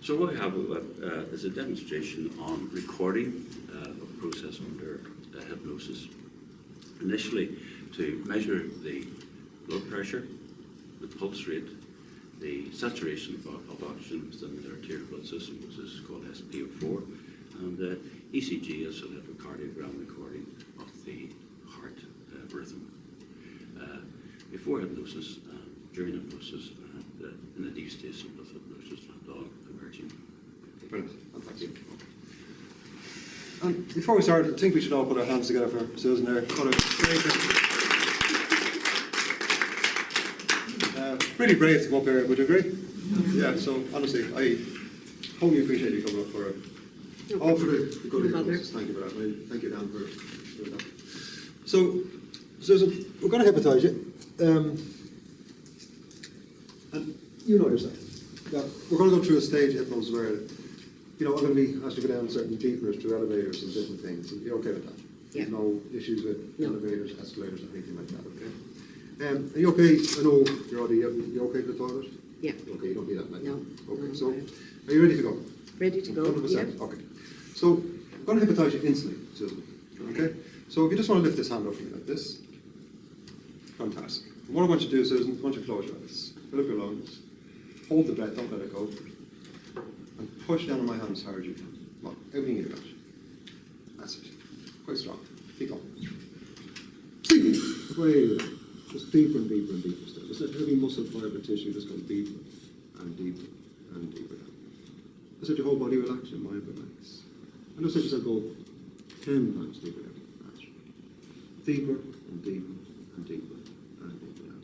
So what we have is a demonstration on recording of a process under hypnosis. Initially, to measure the blood pressure, the pulse rate, the saturation of oxygen within the arterial blood system, which is called SpO4, and ECG is an electrocardiogram recording of the heart rhythm. Before hypnosis, during hypnosis, and in a deep state of hypnosis and all emerging. Brilliant. Thank you. And before we start, I think we should all put our hands together for Susan there. Really brave to come up here, would you agree? Yeah, so honestly, I hope you appreciate you coming up for all for the good of the Thank you for that. Thank you, Dan, for doing that. So, Susan, we're going to hypnotise you. And you know yourself. Yeah, we're going to go through a stage of hypnosis where, I'm going to be asked to go down certain deepers through elevators and different things. And you're okay with that? Yeah. There's no issues with elevators, escalators, anything like that, okay? Are you okay? I know you're okay with the toilet? Yeah. Okay, you don't need that much. No. Okay, No, so no. are you ready to go? Ready to go? 100%. Yeah. Okay. So I'm going to hypnotise you instantly, Susan. Okay? So if you just want to lift this hand up for me like this. Fantastic. And what I want you to do, Susan, I want you to close your eyes. Fill up your lungs. Hold the breath, don't let it go. And push down on my hand as hard as you can. Come on, everything you've got. That's it. Quite strong. Keep going. Sleep. Way down. Just deeper and deeper and deeper still. Just let every muscle, fibre, tissue just go deeper and deeper and deeper down. Just let your whole body relax, your mind relax. And just let yourself go 10 times deeper down. Deeper and deeper and deeper and deeper down.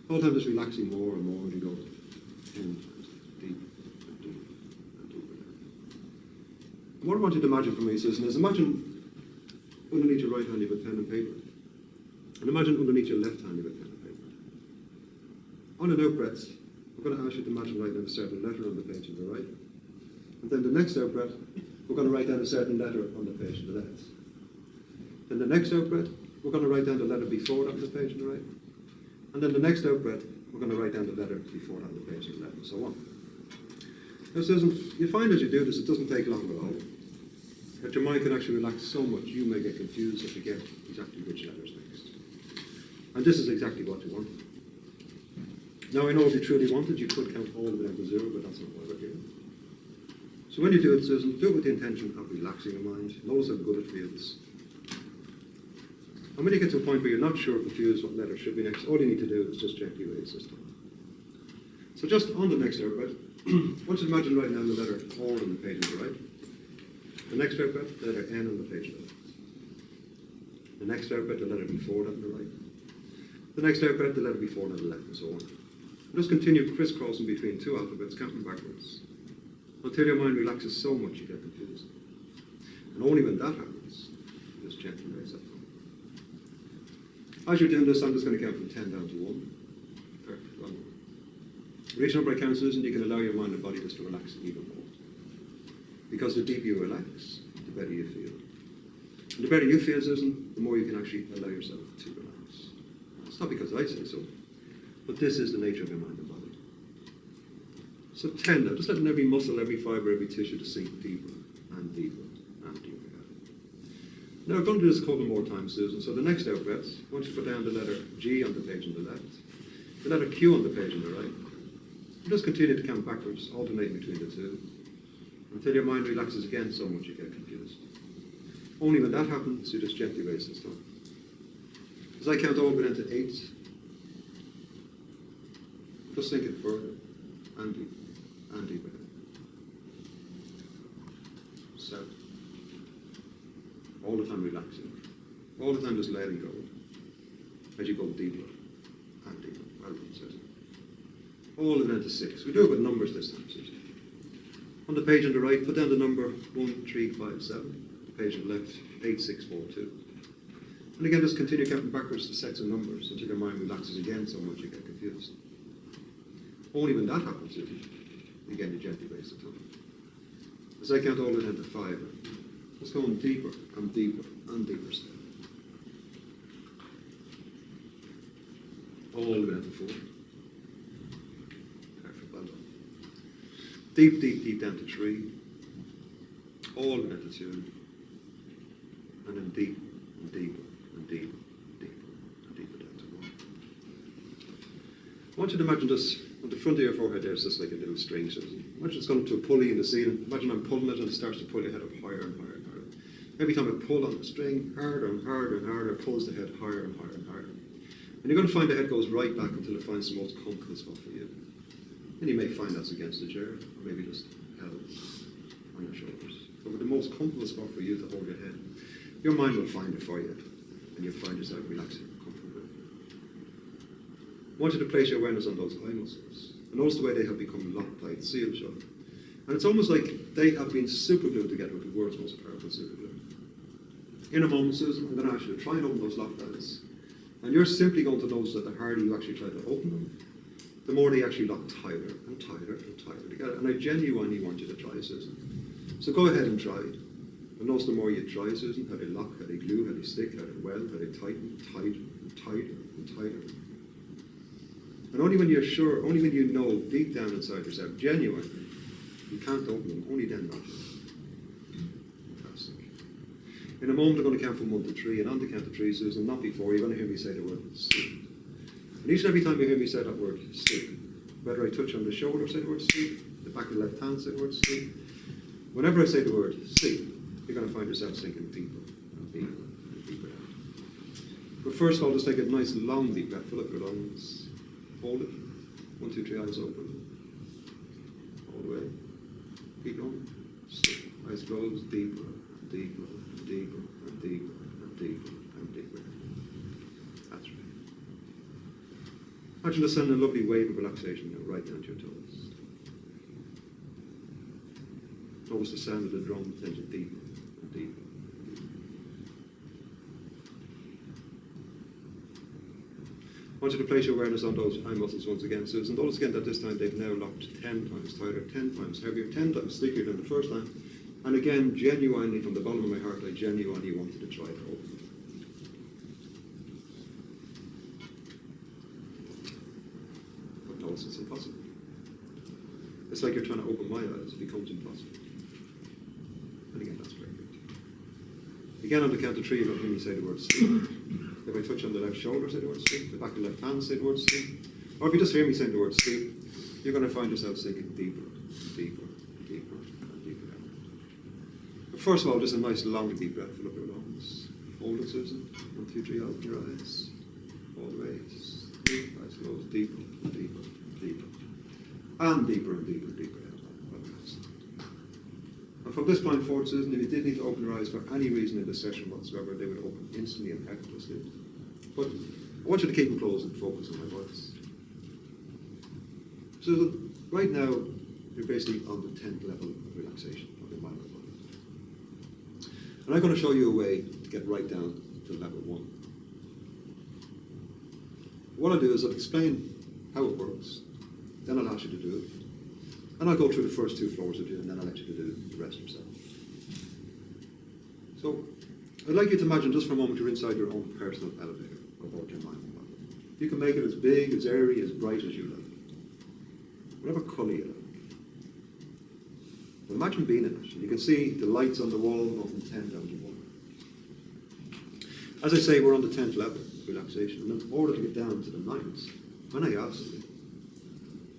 All the time just relaxing more and more as you go 10 times deeper and deeper and deeper down. And what I want you to imagine for me, Susan, is imagine underneath your right hand you have a pen and paper. And imagine underneath your left hand you have a pen and paper. On an out breath, we're going to ask you to imagine writing down a certain letter on the page on the right. And then the next out breath, we're going to write down a certain letter on the page on the left. Then the next out breath, we're going to write down the letter before that on the page on the right. And then the next out breath, we're going to write down the letter before that on the page on the left, and so on. Now, Susan, you find as you do this, it doesn't take long at all. That your mind can actually relax so much, you may get confused if you get exactly which letters next. And this is exactly what you want. Now, I know if you truly wanted, you could count all the way down to 0, but that's not why we're here. So when you do it, Susan, do it with the intention of relaxing your mind. Notice how good it feels. And when you get to a point where you're not sure, confused what letter should be next, all you need to do is just gently raise this down. So just on the next air breath, I want you to imagine writing down the letter R on the page on the right. The next air breath, the letter N on the page on the left. The next air breath, the letter before that on the right. The next air breath, the letter before that on the left, and so on. And just continue crisscrossing between two alphabets, counting backwards, until your mind relaxes so much you get confused. And only when that happens, you just gently raise up. As you're doing this, I'm just going to count from 10 down to 1. Perfect. 1 more. Reach number I count, Susan, you can allow your mind and body just to relax even more. Because the deeper you relax, the better you feel. And the better you feel, Susan, the more you can actually allow yourself to relax. It's not because I say so, but this is the nature of your mind and body. So 10 now, just letting every muscle, every fibre, every tissue to sink deeper and deeper and deeper. Now, we're going to do this a couple more times, Susan. So the next out breath, I want you to put down the letter G on the page on the left, the letter Q on the page on the right. And just continue to count backwards, alternating between the two, until your mind relaxes again so much you get confused. Only when that happens, you just gently raise this down. As I count all the way down to 8, just sink it further and deeper and deeper. 7. All the time relaxing. All the time just letting go. As you go deeper and deeper. Well done, Susan. All the way down to 6. We do it with numbers this time, Susan. On the page on the right, put down the number 1357. The page on the left, 8642. And again, just continue counting backwards the sets of numbers until your mind relaxes again so much you get confused. Only when that happens, Susan, again you gently raise the tongue. As I count all the way down to 5, just going deeper and deeper and deeper still. All the way down to 4. Perfect, well done. Deep, deep, deep down to 3. All mental tune. And then deep and deeper and deeper and deeper and deeper down to 1. I want you to imagine this, on the front of your forehead there's just like a little string. So imagine it's gone to a pulley in the ceiling. Imagine I'm pulling it and it starts to pull your head up higher and higher and higher. Every time I pull on the string, harder and harder and harder, it pulls the head higher and higher and higher. And you're going to find the head goes right back until it finds the most comfortable spot for you. And you may find that's against the chair, or maybe just held on your shoulders. But with the most comfortable spot for you to hold your head, your mind will find it for you, and you'll find yourself relaxing comfortably. I want you to place your awareness on those eye muscles, and notice the way they have become locked tight, sealed shut. And it's almost like they have been super glued together with the world's most powerful super glue. In a moment, Susan, I'm going to ask you to try and open those locked eyes. And you're simply going to notice that the harder you actually try to open them, the more they actually lock tighter and tighter and tighter together. And I genuinely want you to try, Susan. So go ahead and try. And notice the more you try, Susan, how they lock, how they glue, how they stick, how they weld, how they tighten, tighter and tighter and tighter. And only when you're sure, only when you know deep down inside yourself, genuinely, you can't open them, only then not. Fantastic. In a moment, I'm going to count from 1 to 3, and on the count of 3, Susan, not before, you're going to hear me say the word sleep. And each and every time you hear me say that word sleep, whether I touch on the shoulder, say the word sleep, the back of the left hand, say the word sleep, whenever I say the word sleep, you're going to find yourself sinking deeper and deeper and deeper down. But first of all, just take a nice long deep breath, fill up your lungs, hold it, 1, 2, 3, eyes open, all the way, keep going, sleep, eyes closed, deeper and deeper and deeper and deeper and deeper and deeper. That's right. Imagine just send a lovely wave of relaxation right down to your toes. Notice the sound of the drum sends you deeper and deeper and deeper. I want you to place your awareness on those eye muscles once again, Susan. Notice again that this time they've now locked 10 times tighter, 10 times heavier, 10 times stickier than the first time. And again, genuinely, from the bottom of my heart, I genuinely wanted to try to open them. But notice it's impossible. It's like you're trying to open my eyes. It becomes impossible. And again, that's very good. Again, on the count of 3, you're going to hear me say the word sleep. If I touch on the left shoulder, say the word sleep. The back of the left hand, say the word sleep. Or if you just hear me saying the word sleep, you're going to find yourself sinking deeper, deeper, deeper, and deeper down. But first of all, just a nice long deep breath. Fill up your lungs. Hold it, Susan. 1, 2, 3, open your eyes. All the way. Sleep. Eyes closed. Deeper, deeper, deeper. And deeper and deeper and deeper down. And from this point forward, Susan, if you did need to open your eyes for any reason in this session whatsoever, they would open instantly and effortlessly. But I want you to keep them closed and focus on my voice. Susan, right now, you're basically on the 10th level of relaxation of your mind and body. And I'm going to show you a way to get right down to level 1. What I'll do is I'll explain how it works, then I'll ask you to do it. And I'll go through the first 2 floors with you, and then I'll let you do the rest yourself. So, I'd like you to imagine just for a moment you're inside your own personal elevator about your mind and body. You can make it as big, as airy, as bright as you like. Whatever colour you like. But imagine being in it. You can see the lights on the wall go from 10 down to 1. As I say, we're on the 10th level of relaxation, and in order to get down to the 9th, when I ask you,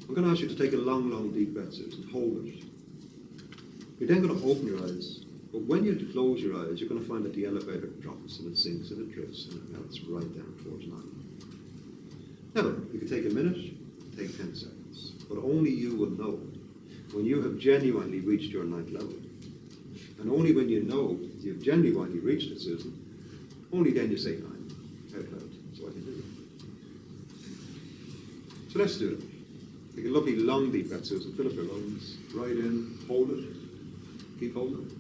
I'm going to ask you to take a long, long, deep breath, Susan. Hold it. You're then going to open your eyes. But when you close your eyes, you're going to find that the elevator drops and it sinks and it drifts and it melts right down towards 9. Now, you can take a minute, take 10 seconds. But only you will know when you have genuinely reached your 9th level. And only when you know you've genuinely reached it, Susan, only then you say 9 out loud. So I can do it. So let's do it. Take a lovely long deep breath, Susan. Fill up your lungs. Right in. Hold it. Keep holding it.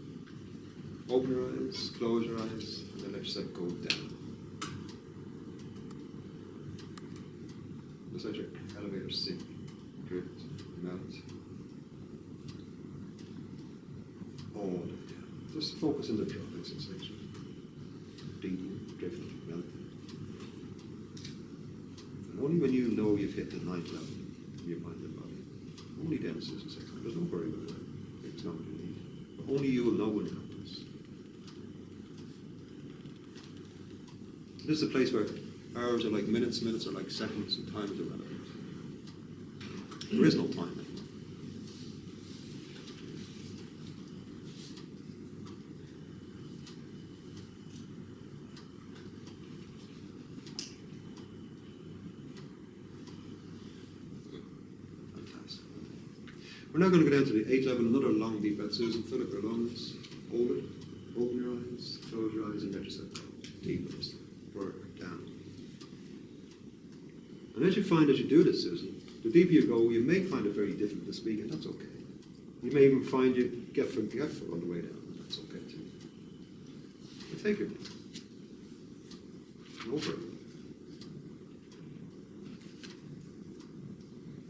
Open your eyes. Close your eyes. And then let yourself go down. Just let your elevator sink, drift, melt. All the way down. Just focus on the dropping sensation. Deepening, drifting, melting. And only when you know you've hit the 9th level, your mind and body. Only then, Susan says, there's no worry about that. It's not what you need. But only you will know when you have this. This is a place where hours are like minutes, minutes are like seconds, and time is irrelevant. There is no time anymore. Fantastic. We're now going to go down to the 8th level, another long deep breath. Susan, fill up your lungs, hold it, open your eyes, close your eyes, and let yourself go. Deep breaths, further down. And as you find as you do this, Susan, the deeper you go, you may find it very difficult to speak, and that's okay. You may even find you get forgetful on the way down, and that's okay too. But take it. No hurry.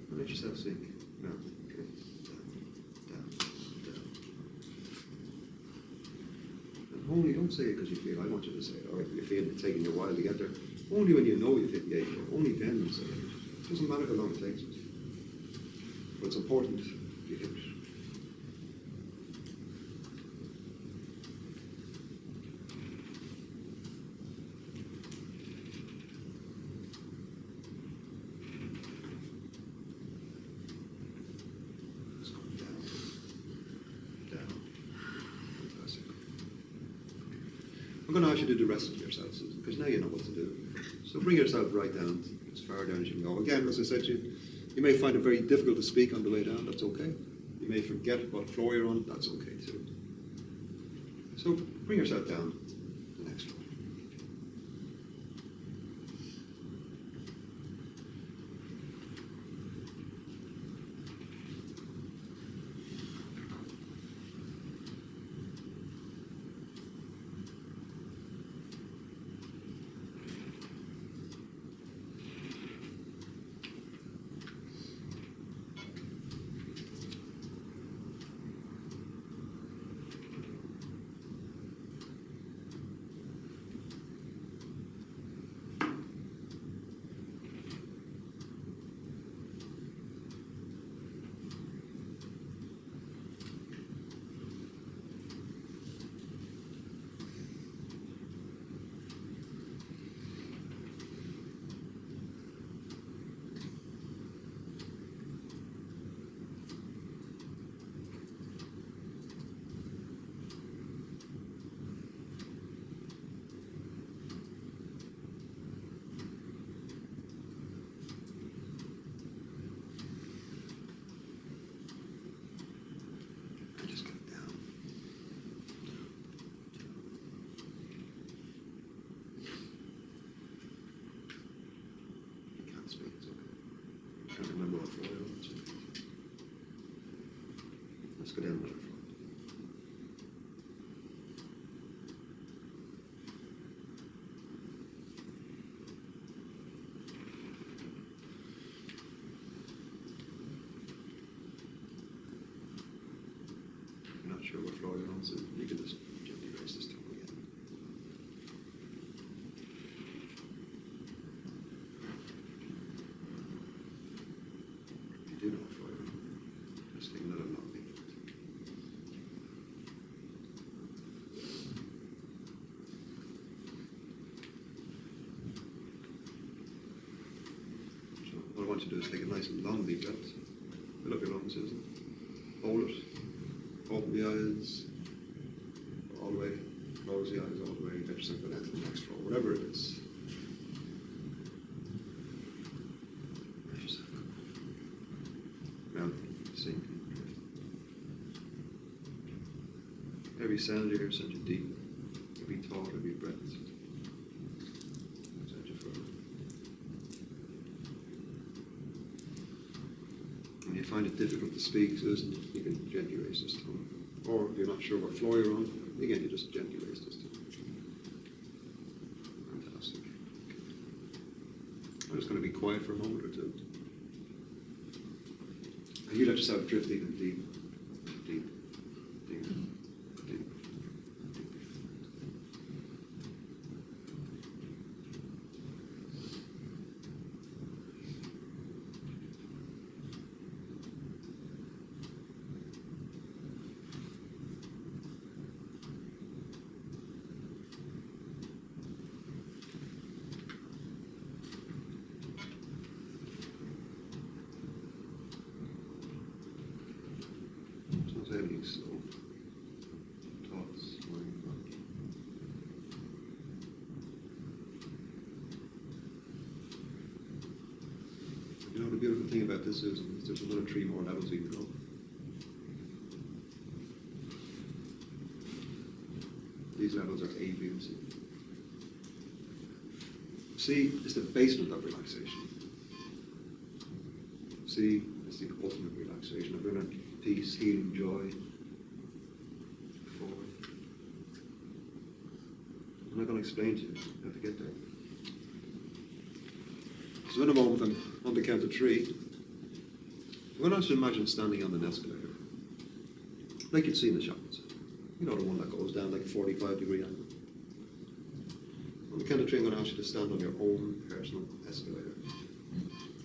And let yourself sink. Now, okay. Down, down, down. And only don't say it because you feel, I want you to say it, or if you feel it's taking you a while to get there. Only when you know you've hit the 8th level, only then you say it. It doesn't matter how long it takes. But it's important you hit it. Let's go down, down. Fantastic. I'm going to ask you to do the rest of yourself, Susan, because now you know what to do. So bring yourself right down, as far down as you can go. Again, as I said to you, you may find it very difficult to speak on the way down, that's okay. You may forget what floor you're on, that's okay too. So bring yourself down to the next floor. Let's go down another floor. I'm not sure what floor you're on, so you can just gently raise this tongue again. You do know what floor you're on. Just take another long deep breath. So what I want you to do is take a nice and long deep breath. Fill up your lungs, Susan. Hold it. Open the eyes all the way. Close the eyes all the way. Let yourself go down to the next floor, whatever it is. Let yourself go. Now, sink. Every sound you hear sends you deep. Every thought, every breath sends you further. When you find it difficult to speak, Susan, you can gently raise this tongue. Or if you're not sure what floor you're on, again, you just gently raise this tongue. Fantastic. I'm just going to be quiet for a moment or two. And you let yourself drift even deeper, deeper, deeper, deeper, deeper. thing about this is there's another 3 more levels we can go. These levels are A, B, and C. C is the basement of relaxation. C is the ultimate relaxation of inner peace, healing, joy. Forward. I'm not going to explain to you how to get there. So in a moment, I'm on the count of 3. I'm going to ask you to imagine standing on an escalator, like you'd see in the shopping center. You know, the one that goes down like a 45-degree angle. On the count of 3, I'm going to ask you to stand on your own personal escalator.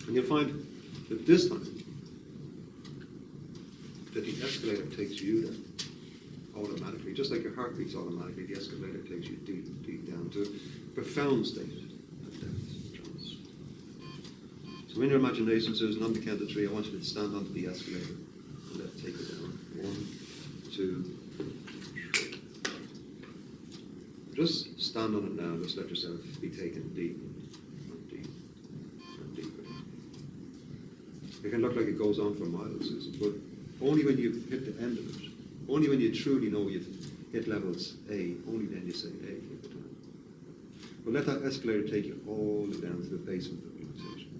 And you'll find that this time, that the escalator takes you down automatically. Just like your heart beats automatically, the escalator takes you deep, deep down to a profound state of depth, trance. So in your imagination, Susan, on the count of 3, I want you to stand onto the escalator and let it take you down. 1, 2, just stand on it now, just let yourself be taken deep and deep and deeper. It can look like it goes on for miles, Susan, but only when you hit the end of it, only when you truly know you've hit levels A, only then you say A. But let that escalator take you all the way down to the basement of relaxation.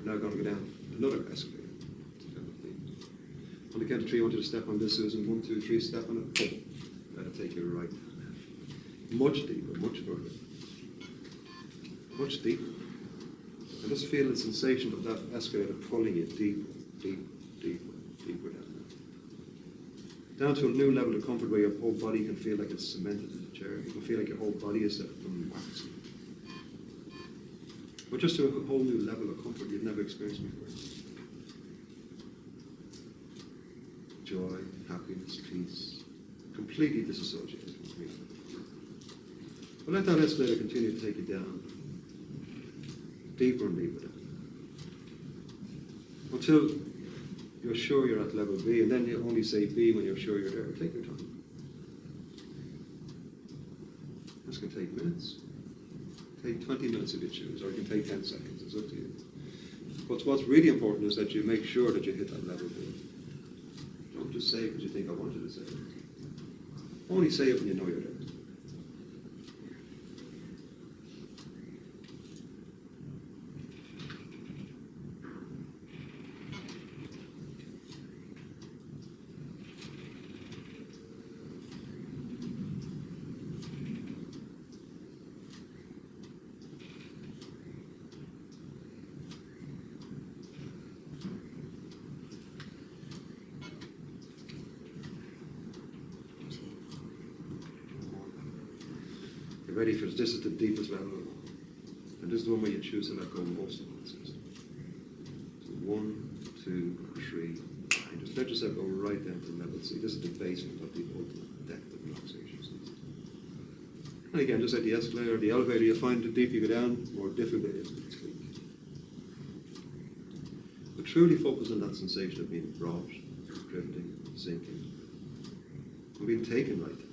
We're now going to go down another escalator. On the count of 3, I want you to step on this, Susan. 1, 2, 3, step on it. Boom. Let it take you right down. Much deeper, much further. Much deeper. And just feel the sensation of that escalator pulling you deeper, deeper, deeper, deeper down. Down to a new level of comfort where your whole body can feel like it's cemented in the chair. You can feel like your whole body is from wax. But just to a whole new level of comfort you've never experienced before. Joy, happiness, peace, completely disassociated from reality. But let that escalator continue to take you down, deeper and deeper down, until you're sure you're at level B, and then you only say B when you're sure you're there. Take your time. This can take minutes. Take 20 minutes if you choose, or you can take 10 seconds. It's up to you. But what's really important is that you make sure that you hit that level B. Don't just say it because you think I wanted to say it. Only say it when you know you're there. Ready for this is the deepest level, and this is the one where you choose to let go most of it. So 1, 2, 3, and just let yourself go right down to level C. This is the basement of the ultimate depth of relaxation. And again, just like the escalator or the elevator, you'll find the deeper you go down, the more difficult it is to tweak. But truly focus on that sensation of being brought, drifting, sinking, and being taken right there.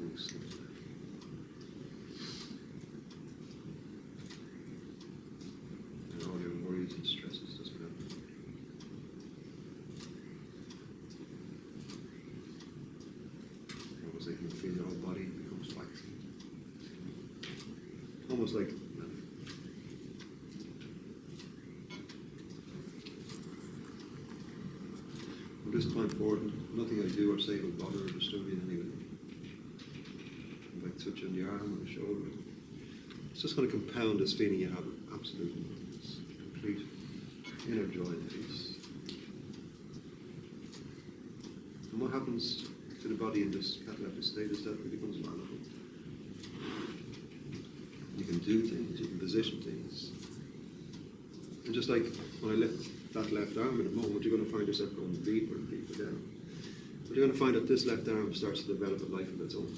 loose. And all your worries and stresses just melt. Almost like you feel your whole body becomes waxy. Almost like from this time forward, nothing I do or say will bother or disturb you in any way. Like touch on the arm or the shoulder. It's just going to compound this feeling you have of absolute this complete inner joy and peace. And what happens to the body in this cataleptic state is that it becomes malleable. You can do things, you can position things. And just like when I lift that left arm in a moment, you're going to find yourself going deeper and deeper down. But you're going to find that this left arm starts to develop a life of its own.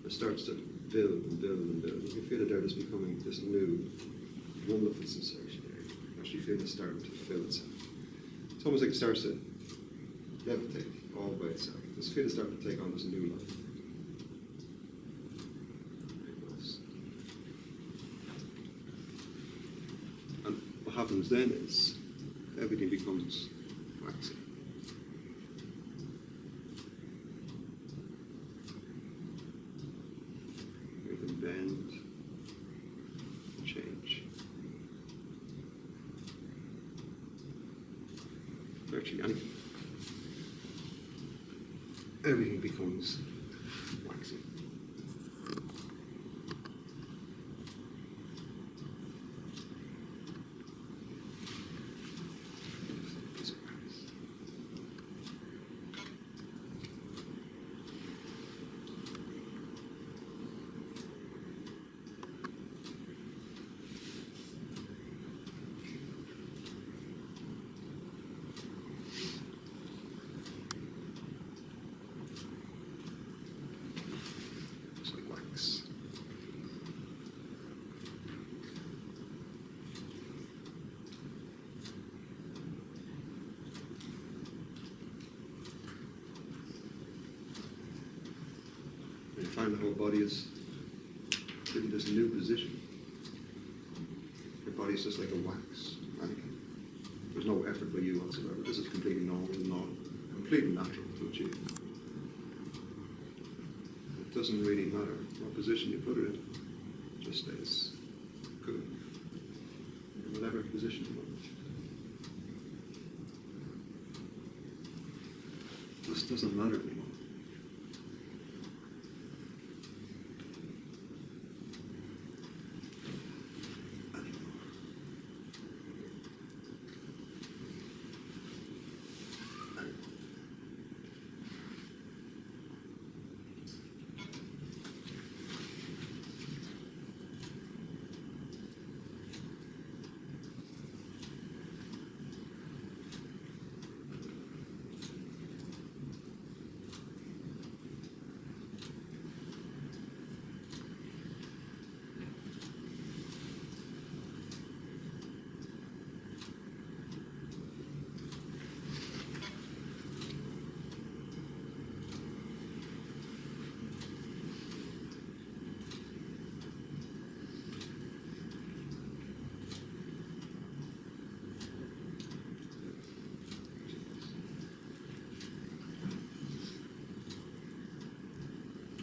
It starts to build and build and build. You can feel it there just becoming this new, wonderful sensation there. You actually feel it starting to fill itself. It's almost like it starts to levitate all by itself. Just feel it starting to take on this new life. And what happens then is everything becomes waxy. You can bend, change. Virtually anything. Everything becomes waxy. You find the whole body is in this new position. Your body is just like a wax mannequin. There's no effort by you whatsoever. This is completely normal and completely natural to achieve. It doesn't really matter what position you put it in. It just stays good in whatever position you want. This doesn't matter anymore.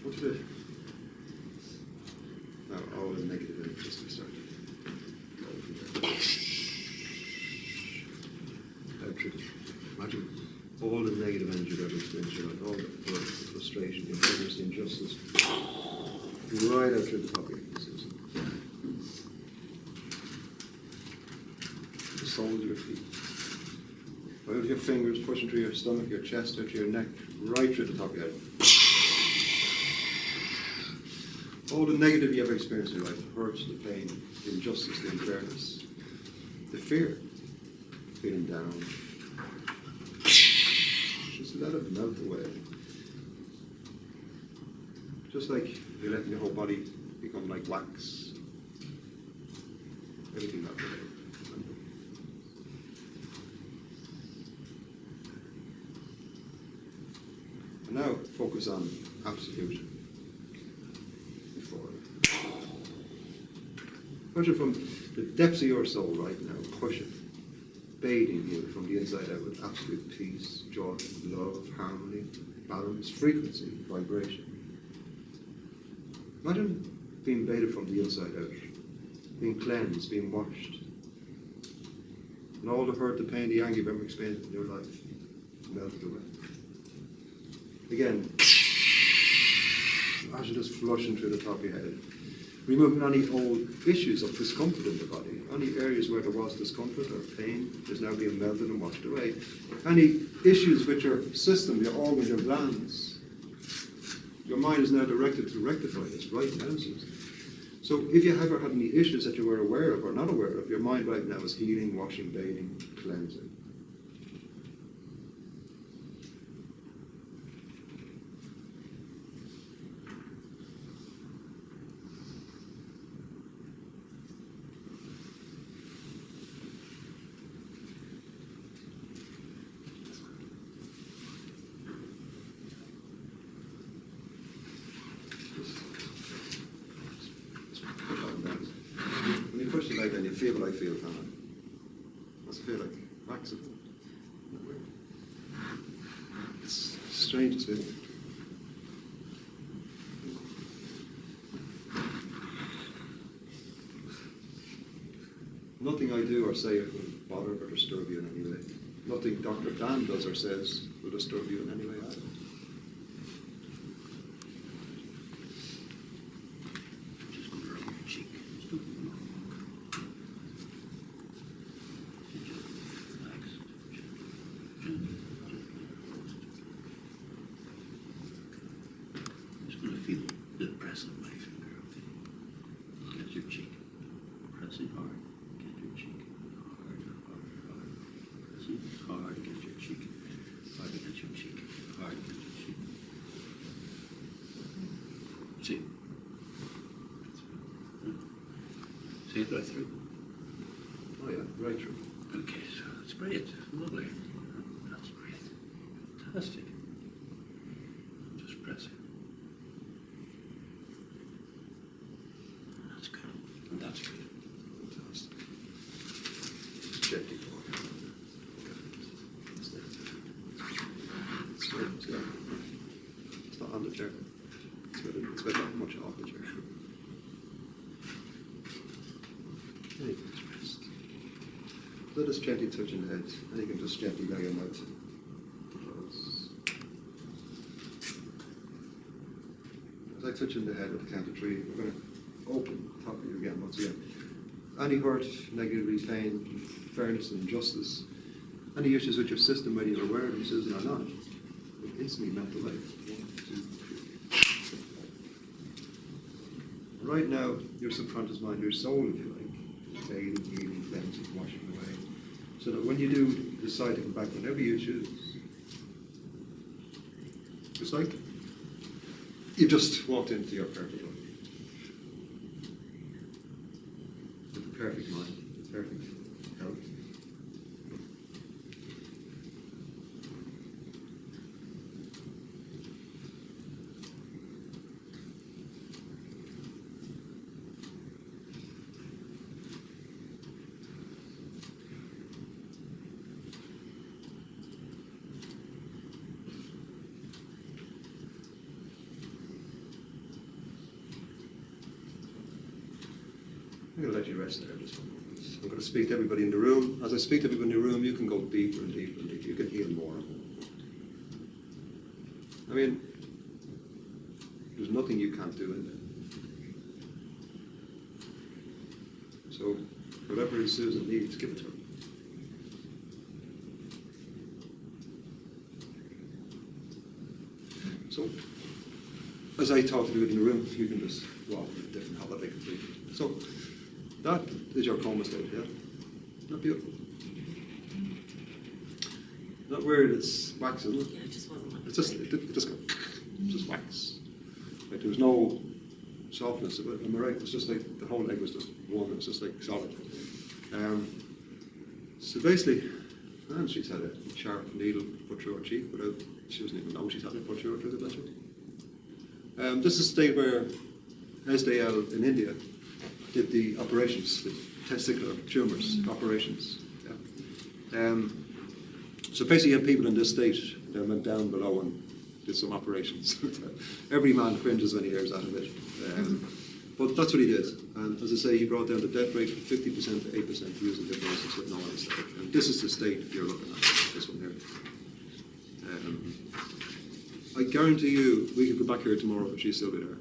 What's this? Now all the negative energies can start. Imagine all the negative energy that ever experienced your life, all the hurt, the frustration, the unfairness, the injustice, right out through the top of your system. The soles of your feet. Right with your fingers pushing through your stomach, your chest, out to your neck, right through the top of your head. All the negative you ever experienced in your life, the hurts, the pain, the injustice, the unfairness, the fear, feeling down. Just let it melt away. Just like you're letting your whole body become like wax. Everything melts away. And now focus focus on absolute before. Push it from the depths of your soul right now. Push it. Bathing you from the inside out with absolute peace, joy, love, harmony, balance, frequency, vibration. Imagine being bathed from the inside out, being cleansed, being washed. And all the hurt, the pain, the anger you've ever experienced in your life melted away. Again, imagine just flushing through the top of your head, removing any old issues of discomfort in the body, any areas where there was discomfort or pain is now being melted and washed away. Any issues with your system, your organs, your glands, your mind is now directed to rectify this right now, Susan. So if you ever had any issues that you were aware of or not aware of, your mind right now is healing, washing, bathing, cleansing. When you push the leg and you feel what I feel, kind of. What's it feel like? Wax it. It's strange to feel. Nothing I do or say will bother or disturb you in any way. Nothing Dr. Dan does or says will disturb you in any way either. Feel the press of my finger, okay? Get your cheek. Pressing hard. Get your cheek. Hard, hard, hard. Pressing hard against your cheek. Hard against your cheek. Hard against your cheek. See? See it right through? Oh yeah, right through. Okay, so that's great. Lovely. That's great. Fantastic. Just pressing. And that's good. Fantastic. Just gently for you. It's not on the chair. It's about that much off the chair. And you can just rest. Let us gently touch in the head, and you can just gently lay your mouth close. As I touch in the head at the count of 3, we're going to open the top of you again once again. Any hurt, negativity, pain, fairness and injustice, any issues with your system, whether you're aware of them, Susan, or not, will instantly melt away. 1, 2, 3. Right now, your subconscious mind, your soul, if you like, is aiding, healing, cleansing, washing away. So that when you do decide to come back whenever you choose, it's like you just walked into your perfect life. Perfect mind, perfect health. I'm going to let you rest there just for a moment. I'm going to speak to everybody in the room. As I speak to everybody in the room, you can go deeper and deeper and deeper. You can heal more and more. I mean, there's nothing you can't do in there. So, whatever Susan needs, give it to her. So, as I talk to everybody in the room, you can just go off on a different holiday completely. So, that is your coma state, yeah? Not beautiful. Not weird, it's wax, isn't it? Yeah, it just wasn't like It's just, it just got, just wax. Like there was no softness of it, am I right? It's just like the whole leg was just one, it was just like solid. So basically, and she's had a sharp needle put through her cheek without, she doesn't even know she's had it put through her, through the bless her. This is the state where Esdaile in India did the operations, the testicular tumours operations. Yeah. So basically you have people in this state that went down below and did some operations. Every man cringes when he hears that of it. But that's what he did. And as I say, he brought down the death rate from 50% to 8% using hypnosis with no anesthetic. And this is the state you're looking at, this one here. I guarantee you we could go back here tomorrow and she'd still be there.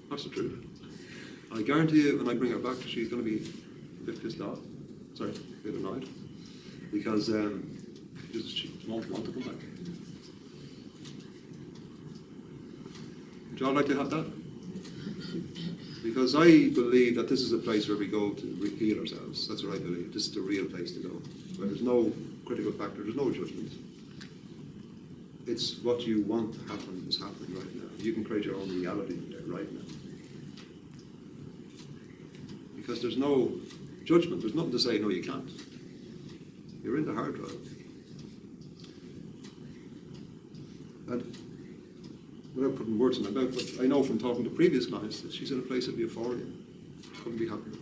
That's the truth. I guarantee you when I bring her back, she's going to be a bit pissed off. Sorry, a bit annoyed. Because she won't want to come back. Would you all like to have that? Because I believe that this is a place where we go to heal ourselves. That's what I believe. This is the real place to go. Where there's no critical factor, there's no judgment. It's what you want to happen is happening right now. You can create your own reality there right now. Because there's no judgment. There's nothing to say, no, you can't. You're in the hard drive. And without putting words in my mouth, but I know from talking to previous clients that she's in a place of euphoria. Couldn't be happier.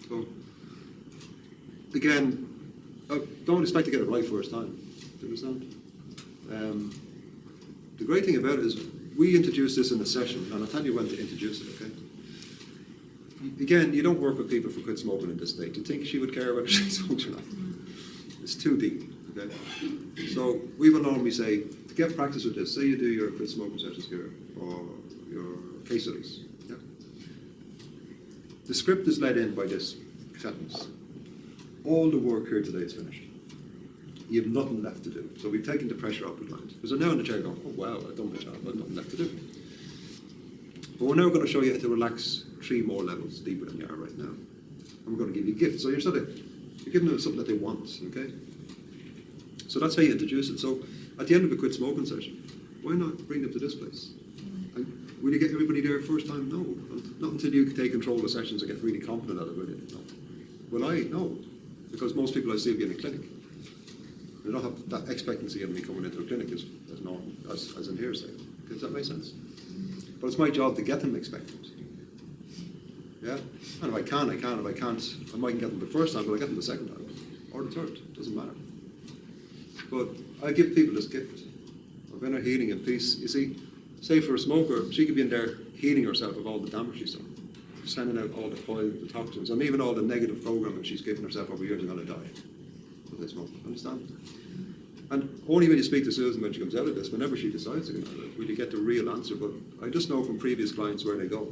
So, again, I don't expect to get it right first time. Do you understand? The great thing about it is we introduce this in a session, and I'll tell you when to introduce it, okay? Again, you don't work with people for quit smoking in this state. Do you think she would care whether she smokes or not? It's too deep, okay? So we will normally say, to get practice with this, say you do your quit smoking sessions here, or your case studies, yeah? The script is led in by this sentence. All the work here today is finished. You have nothing left to do. So we've taken the pressure off the client. Because they're now in the chair going, oh wow, I've done my job, I've nothing left to do. But we're now going to show you how to relax 3 more levels deeper than you are right now. And we're going to give you gifts. So you're giving them something that they want, okay? So that's how you introduce it. So at the end of a quit smoking session, why not bring them to this place? And will you get everybody there first time? No. Not until you take control of the sessions and get really confident at it, will you? No. Will I? No. Because most people I see will be in a clinic. They don't have that expectancy of me coming into a clinic as normal, as in here, say. Does that make sense? But it's my job to get them expectant. Yeah? And if I can, I can. If I can't, I mightn't get them the first time, but I get them the second time. Or the third. It doesn't matter. But I give people this gift of inner healing and peace. You see, say for a smoker, she could be in there healing herself of all the damage she's done. Sending out all the poison, the toxins, and even all the negative programming she's given herself over years are going to die. So they smoke. Understand? And only when you speak to Susan when she comes out of this, whenever she decides to come out of it, will you get the real answer. But I just know from previous clients where they go,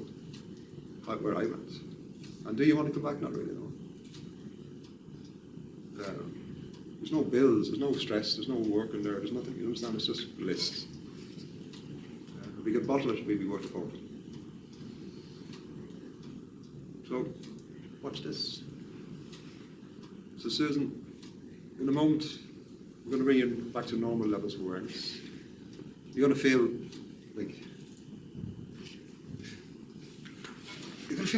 where I went. And do you want to come back? Not really, no. There's no bills, there's no stress, there's no work in there, there's nothing. You understand? It's just bliss. If we could bottle it, we'd be worth a fortune. So, watch this. So Susan, in a moment, we're going to bring you back to normal levels of awareness. You're going to feel like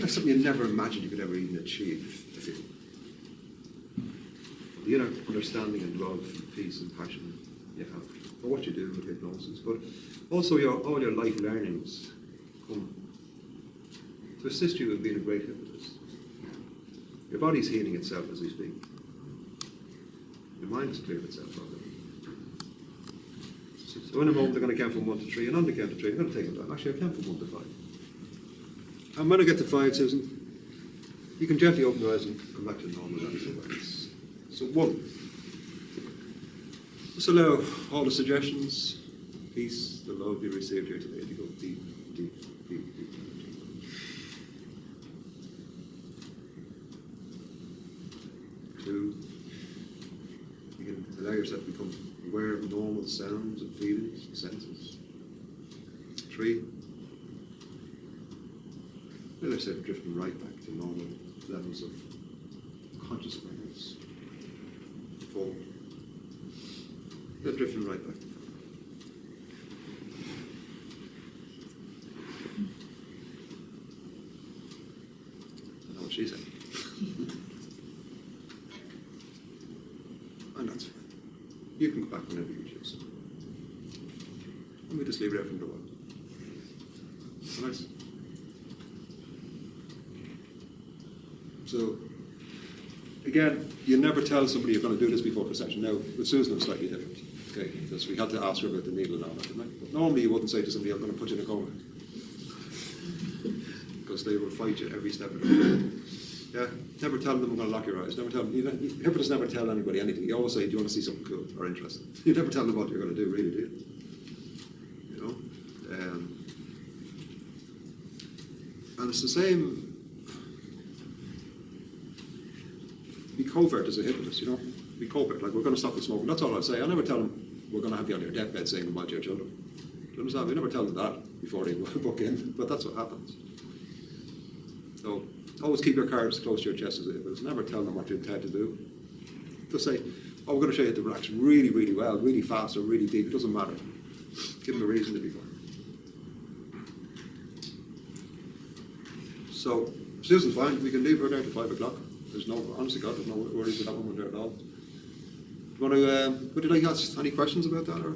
something you never imagined you could ever even achieve. The inner understanding and love and peace and passion you have for what you do with hypnosis, but also all your life learnings come to assist you in being a great hypnotist. Your body's healing itself as we speak. Your mind has cleared itself already. So in a moment, they're going to count from 1 to 3, and on the count of 3, I'm going to take it down. Actually, I'll count from 1 to 5. And when I get to 5, Susan, you can gently open your eyes and come back to normal awareness. So 1. Just allow all the suggestions, peace, the love you received here today to go deep, deep, deep, deep. 2. You can allow yourself to become aware of normal sounds and feelings and senses. 3. Let yourself drifting right back to normal levels of conscious awareness. 4. They're drifting right back. I know what she said. And that's fine. You can come back whenever you choose. And we just leave it out from the wall. Nice. So, again, you never tell somebody you're going to do this before the session. Now, with Susan, it's slightly different. Okay, because we had to ask her about the needle and all that, didn't we? But normally you wouldn't say to somebody, I'm going to put you in a coma. Because they will fight you every step of the way. Yeah, never tell them I'm going to lock your eyes. Never tell them. Hypnotists never tell anybody anything. You always say, do you want to see something cool or interesting? You never tell them what you're going to do, really, do you? You know? And it's the same. Be covert as a hypnotist, you know? Be covert, like we're going to stop the smoking. That's all I say. I never tell them we're going to have you on your deathbed saying goodbye to your children. Do you understand? We never tell them that before they book in, but that's what happens. So always keep your cards close to your chest as a hypnotist. Never tell them what you intend to do. Just say, oh, we're going to show you how to relax really, really well, really fast or really deep. It doesn't matter. Give them a reason to be fine. So Susan's fine. We can leave her there to 5 o'clock. There's no, honestly God, there's no worries with that one there at all. You want to, would you like to ask any questions about that? Or?